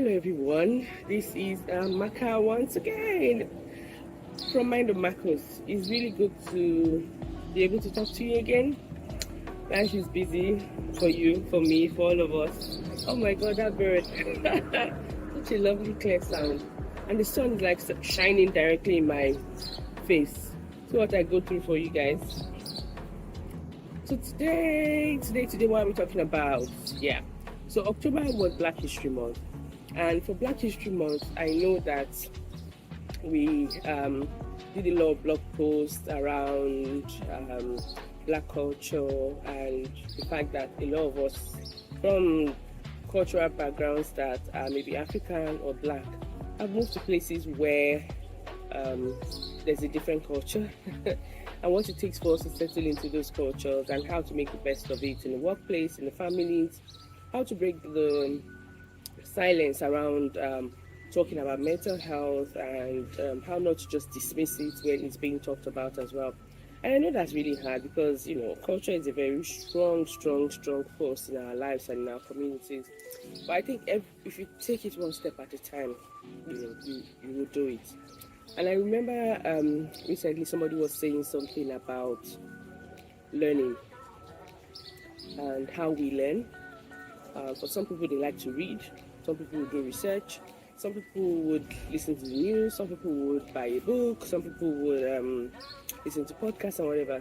Hello everyone, this is Maka once again from Mind of Marcos. It's really good to be able to talk to you again. Life is busy for you, for me, for all of us. Oh my god, that bird. Such a lovely clear sound. And the sun is like shining directly in my face. So what I go through for you guys. So today, what are we talking about? Yeah. So October was Black History Month. And for Black History Month, I know that we did a lot of blog posts around Black culture and the fact that a lot of us from cultural backgrounds that are maybe African or Black have moved to places where there's a different culture and what it takes for us to settle into those cultures and how to make the best of it in the workplace, in the families, how to break the silence around talking about mental health and how not to just dismiss it when it's being talked about as well. And I know that's really hard because culture is a very strong force in our lives and in our communities. But I think if you take it one step at a time, you will do it. And I remember recently somebody was saying something about learning and how we learn. For some people, they like to read. Some people would do research. Some people would listen to the news. Some people would buy a book. Some people would listen to podcasts and whatever.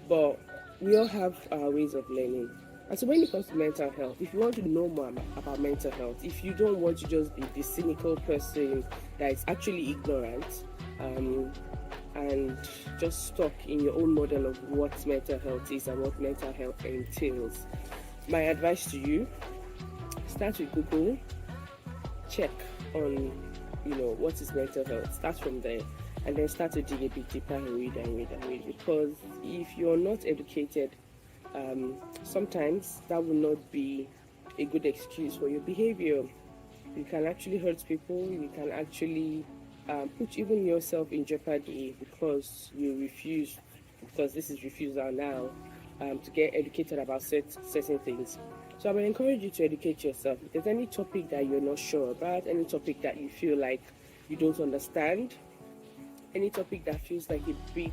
But we all have our ways of learning. And so when it comes to mental health, if you want to know more about mental health, if you don't want to just be the cynical person that is actually ignorant and just stuck in your own model of what mental health is and what mental health entails, my advice to you, start with Google, check on, what is mental health. Start from there and then start to dig a bit deeper and read. Because if you're not educated, sometimes that will not be a good excuse for your behavior. You can actually hurt people. You can actually put even yourself in jeopardy because you refuse, because this is refusal now, to get educated about certain things. So I will encourage you to educate yourself. If there's any topic that you're not sure about, any topic that you feel like you don't understand, any topic that feels like a bit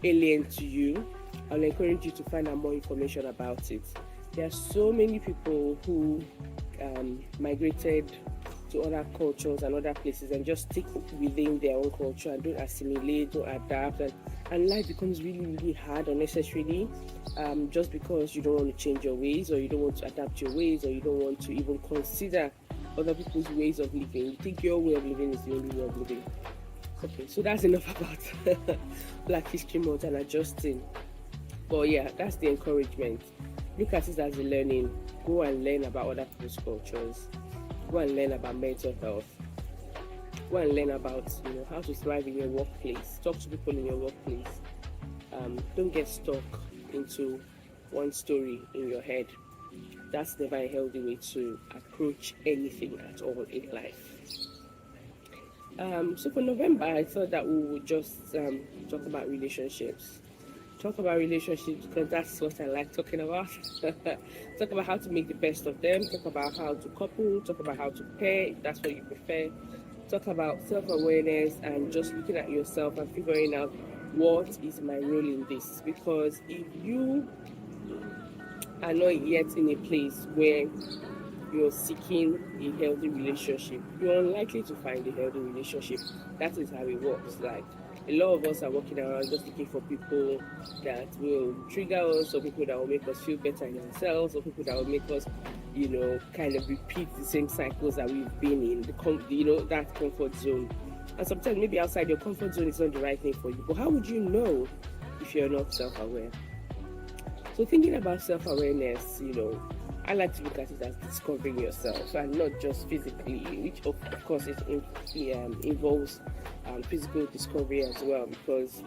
alien to you, I'll encourage you to find out more information about it. There are so many people who migrated to other cultures and other places and just stick within their own culture and don't assimilate, don't adapt, and life becomes really hard unnecessarily, just because you don't want to change your ways, or you don't want to adapt your ways, or you don't want to even consider other people's ways of living. You think your way of living is the only way of living. Okay, so that's enough about Black History Month and adjusting. But yeah, that's the encouragement. Look at it as a learning. Go and learn about other people's cultures. Go and learn about mental health. Go and learn about how to thrive in your workplace. Talk to people in your workplace. Don't get stuck into one story in your head. That's never a healthy way to approach anything at all in life. So for November, I thought that we would just talk about relationships. Talk about relationships because that's what I like talking about. Talk about how to make the best of them. Talk about how to couple. Talk about how to pair, if that's what you prefer. Talk about self-awareness and just looking at yourself and figuring out what is my role in this. Because if you are not yet in a place where you're seeking a healthy relationship, you're unlikely to find a healthy relationship. That is how it works. Like, a lot of us are walking around just looking for people that will trigger us, or people that will make us feel better in ourselves, or people that will make us, kind of repeat the same cycles that we've been in, that comfort zone. And sometimes maybe outside your comfort zone is not the right thing for you. But how would you know if you're not self-aware? So thinking about self-awareness, I like to look at it as discovering yourself, and not just physically, which of course it involves physical discovery as well. Because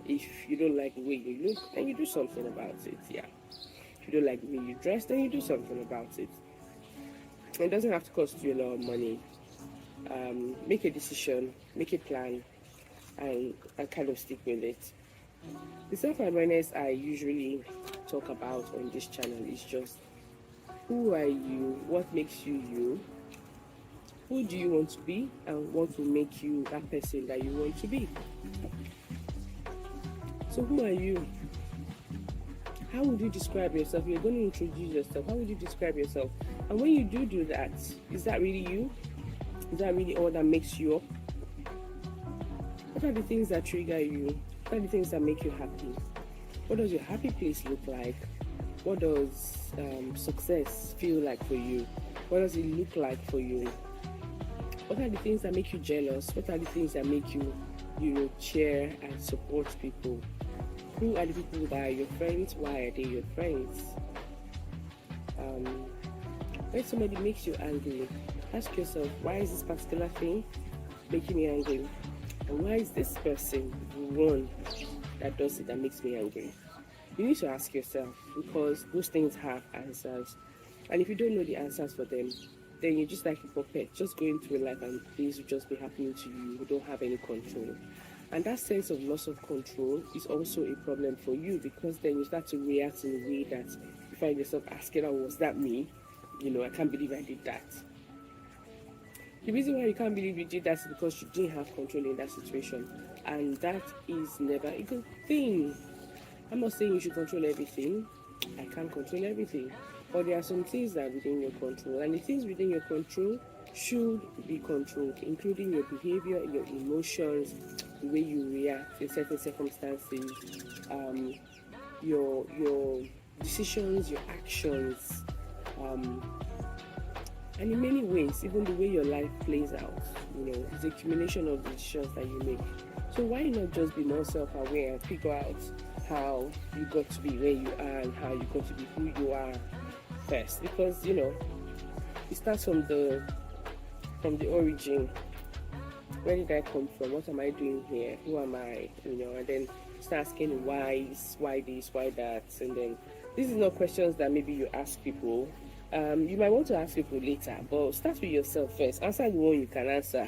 if you don't like the way you look, then you do something about it. Yeah. If you don't like the way you dress, then you do something about it. It doesn't have to cost you a lot of money. Make a decision, make a plan, and kind of stick with it. The self-awareness I usually talk about on this channel is just, who are you? What makes you you? Who do you want to be, and what will make you that person that you want to be? So who are you? How would you describe yourself? You're going to introduce yourself. How would you describe yourself? And when you do that, is that really you? Is that really all that makes you up? What are the things that trigger you? What are the things that make you happy? What does your happy place look like? What does success feel like for you? What does it look like for you? What are the things that make you jealous? What are the things that make you, cheer and support people? Who are the people that are your friends? Why are they your friends? When somebody makes you angry, ask yourself, why is this particular thing making me angry? And why is this person the one that does it that makes me angry? You need to ask yourself, because those things have answers. And if you don't know the answers for them, then you're just like a puppet, just going through life and things will just be happening to you. You don't have any control. And that sense of loss of control is also a problem for you, because then you start to react in a way that you find yourself asking, oh, was that me? I can't believe I did that. The reason why you can't believe you did that is because you didn't have control in that situation. And that is never a good thing. I'm not saying you should control everything. I can't control everything. But there are some things that are within your control. And the things within your control should be controlled, including your behavior, your emotions, the way you react in certain circumstances, your decisions, your actions, and in many ways, even the way your life plays out, it's a accumulation of decisions that you make. So why not just be more self-aware and figure out how you got to be where you are and how you got to be who you are first? Because it starts from the origin. Where did I come from? What am I doing here? Who am I? And then start asking why this, why that, and then this is not questions that maybe you ask people. You might want to ask people later, but start with yourself first. Answer the one you can answer.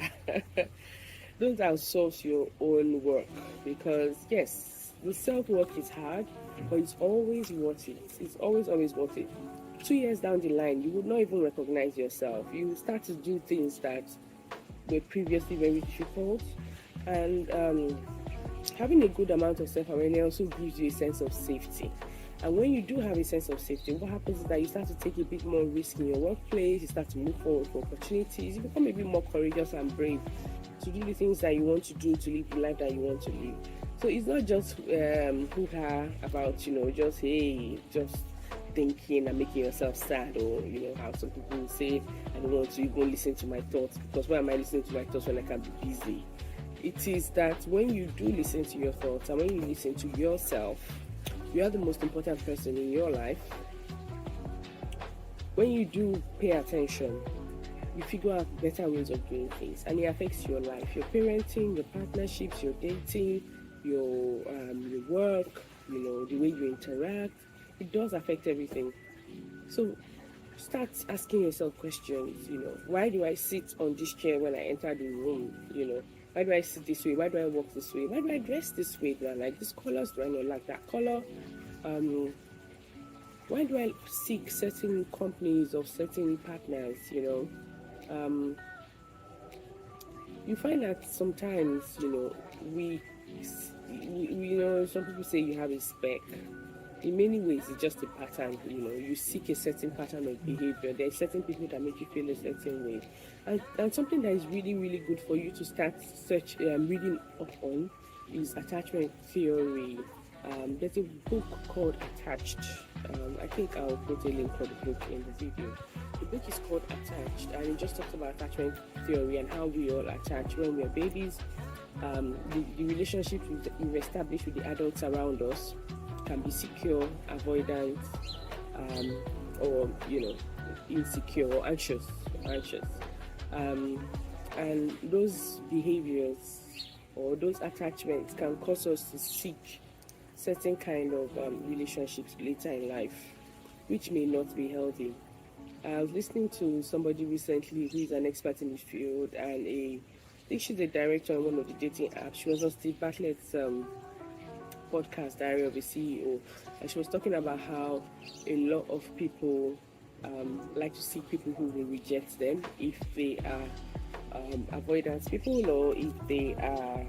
Don't outsource your own work, because yes, the self-work is hard, but it's always worth it. It's always worth it. 2 years down the line, you would not even recognize yourself. You start to do things that were previously very difficult, and having a good amount of self-awareness also gives you a sense of safety. And when you do have a sense of safety, what happens is that you start to take a bit more risk in your workplace, you start to move forward for opportunities, you become a bit more courageous and brave to do the things that you want to do, to live the life that you want to live. So it's not just hoo-ha about, just thinking and making yourself sad, or how some people will say, I don't want to even listen to my thoughts, because why am I listening to my thoughts when I can be busy? It is that when you do listen to your thoughts and when you listen to yourself, you are the most important person in your life. When you do pay attention, you figure out better ways of doing things, and it affects your life, your parenting, your partnerships, your dating, your work, the way you interact. It does affect everything. So start asking yourself questions. Why do I sit on this chair when I enter the room? Why do I sit this way? Why do I walk this way? Why do I dress this way? Do I like this color? Do I not like that color? Why do I seek certain companies or certain partners? You find that sometimes, we some people say you have a spec. In many ways, it's just a pattern. You seek a certain pattern of behavior. There are certain people that make you feel a certain way, and something that is really, really good for you to start reading up on is attachment theory. There's a book called Attached. I think I'll put a link for the book in the video. The book is called Attached, and it just talks about attachment theory and how we all attach when we are babies. The relationships we establish with the adults around us can be secure, avoidant, or insecure or anxious. And those behaviors or those attachments can cause us to seek certain kind of relationships later in life, which may not be healthy. I was listening to somebody recently who is an expert in the field, and I think she's a director on one of the dating apps. She was on Steve Bartlett's podcast, Diary of a CEO, and she was talking about how a lot of people like to see people who will reject them if they are avoidance people or if they are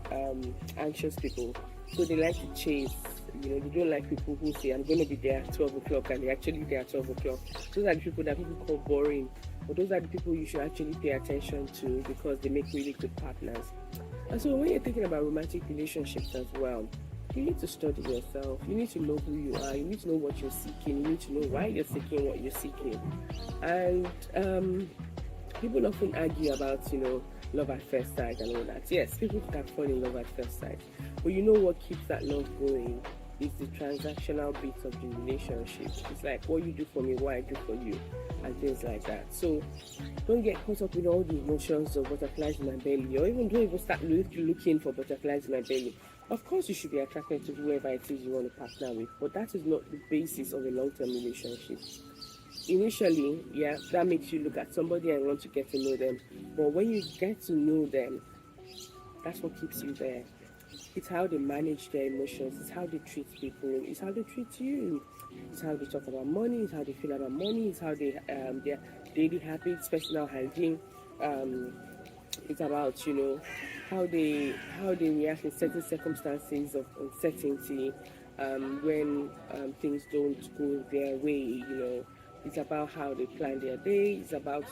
anxious people. So they like to chase. They don't like people who say, I'm going to be there at 12 o'clock, and they're actually there at 12 o'clock. Those are the people that people call boring. But those are the people you should actually pay attention to because they make really good partners. And so when you're thinking about romantic relationships as well, you need to study yourself. You need to know who you are. You need to know what you're seeking. You need to know why you're seeking what you're seeking. And people often argue about, love at first sight and all that. Yes, people can fall in love at first sight. But you know what keeps that love going is the transactional bit of the relationship. It's like what you do for me, what I do for you, and things like that. So don't get caught up with all the emotions of butterflies in my belly, or don't even start looking for butterflies in my belly. Of course, you should be attracted to whoever it is you want to partner with, but that is not the basis of a long-term relationship. Initially, yeah, that makes you look at somebody and want to get to know them. But when you get to know them, that's what keeps you there. It's how they manage their emotions. It's how they treat people. It's how they treat you. It's how they talk about money. It's how they feel about money. It's how they their daily habits, personal hygiene. It's about how they react in certain circumstances of uncertainty when things don't go their way. It's about how they plan their day. It's about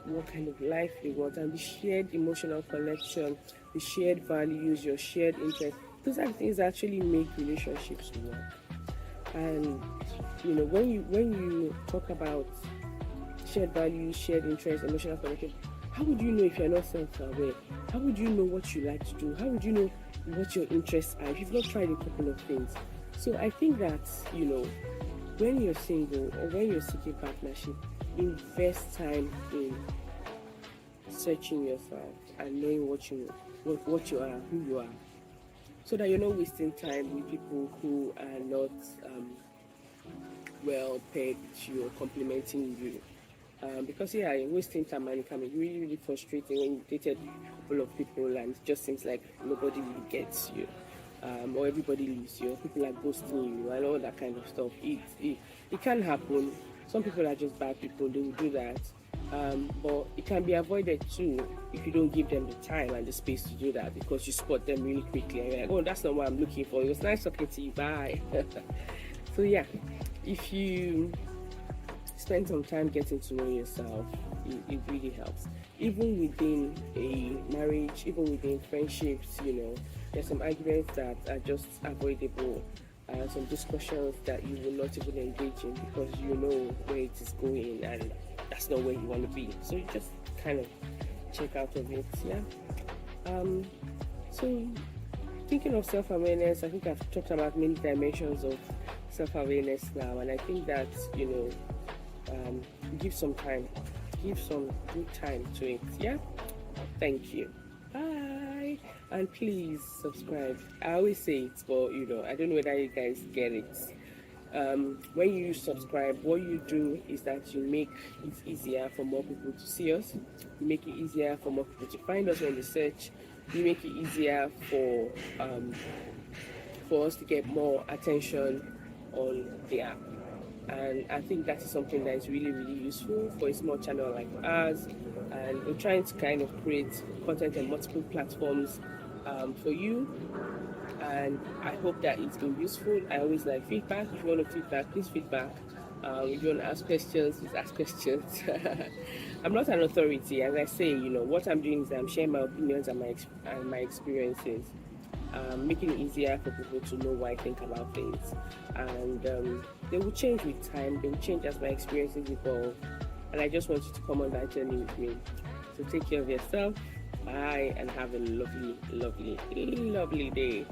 what kind of life they want, and the shared emotional connection, the shared values, your shared interests. Those are the things that actually make relationships work. And when you talk about shared values, shared interests, emotional connection, how would you know if you're not self-aware? How would you know what you like to do? How would you know what your interests are if you've not tried a couple of things? So I think that when you're single or when you're seeking partnership, invest time in searching yourself and knowing what you are, who you are, so that you're not wasting time with people who are not well pegged to you or complimenting you. Because you're wasting time and it can be really, really frustrating when you dated a couple of people and it just seems like nobody really gets you. Or everybody leaves you, or people are ghosting you, and all that kind of stuff. It can happen. Some people are just bad people, they will do that. But it can be avoided too if you don't give them the time and the space to do that, because you spot them really quickly and you're like, oh, that's not what I'm looking for. It was nice talking to you, bye. So yeah, if you spend some time getting to know yourself, it really helps. Even within a marriage, even within friendships, there's some arguments that are just avoidable, some discussions that you will not even engage in because you know where it is going and that's not where you want to be. So you just kind of check out of it, yeah. So thinking of self-awareness, I think I've talked about many dimensions of self-awareness now, and I think that give some good time to it, yeah. Thank you. Bye. And please subscribe. I always say it, but I don't know whether you guys get it. When you subscribe, what you do is that you make it easier for more people to see us. You make it easier for more people to find us when they search. You make it easier for us to get more attention on the app. And I think that is something that is really, really useful for a small channel like ours. And we're trying to kind of create content on multiple platforms for you. And I hope that it's been useful. I always like feedback. If you want to feedback, please feedback. If you want to ask questions, please ask questions. I'm not an authority. As I say, what I'm doing is I'm sharing my opinions and my experiences. Making it easier for people to know what I think about things. And they will change with time. They will change as my experiences evolve. And I just want you to come on that journey with me. So take care of yourself. Bye, and have a lovely, lovely, lovely day.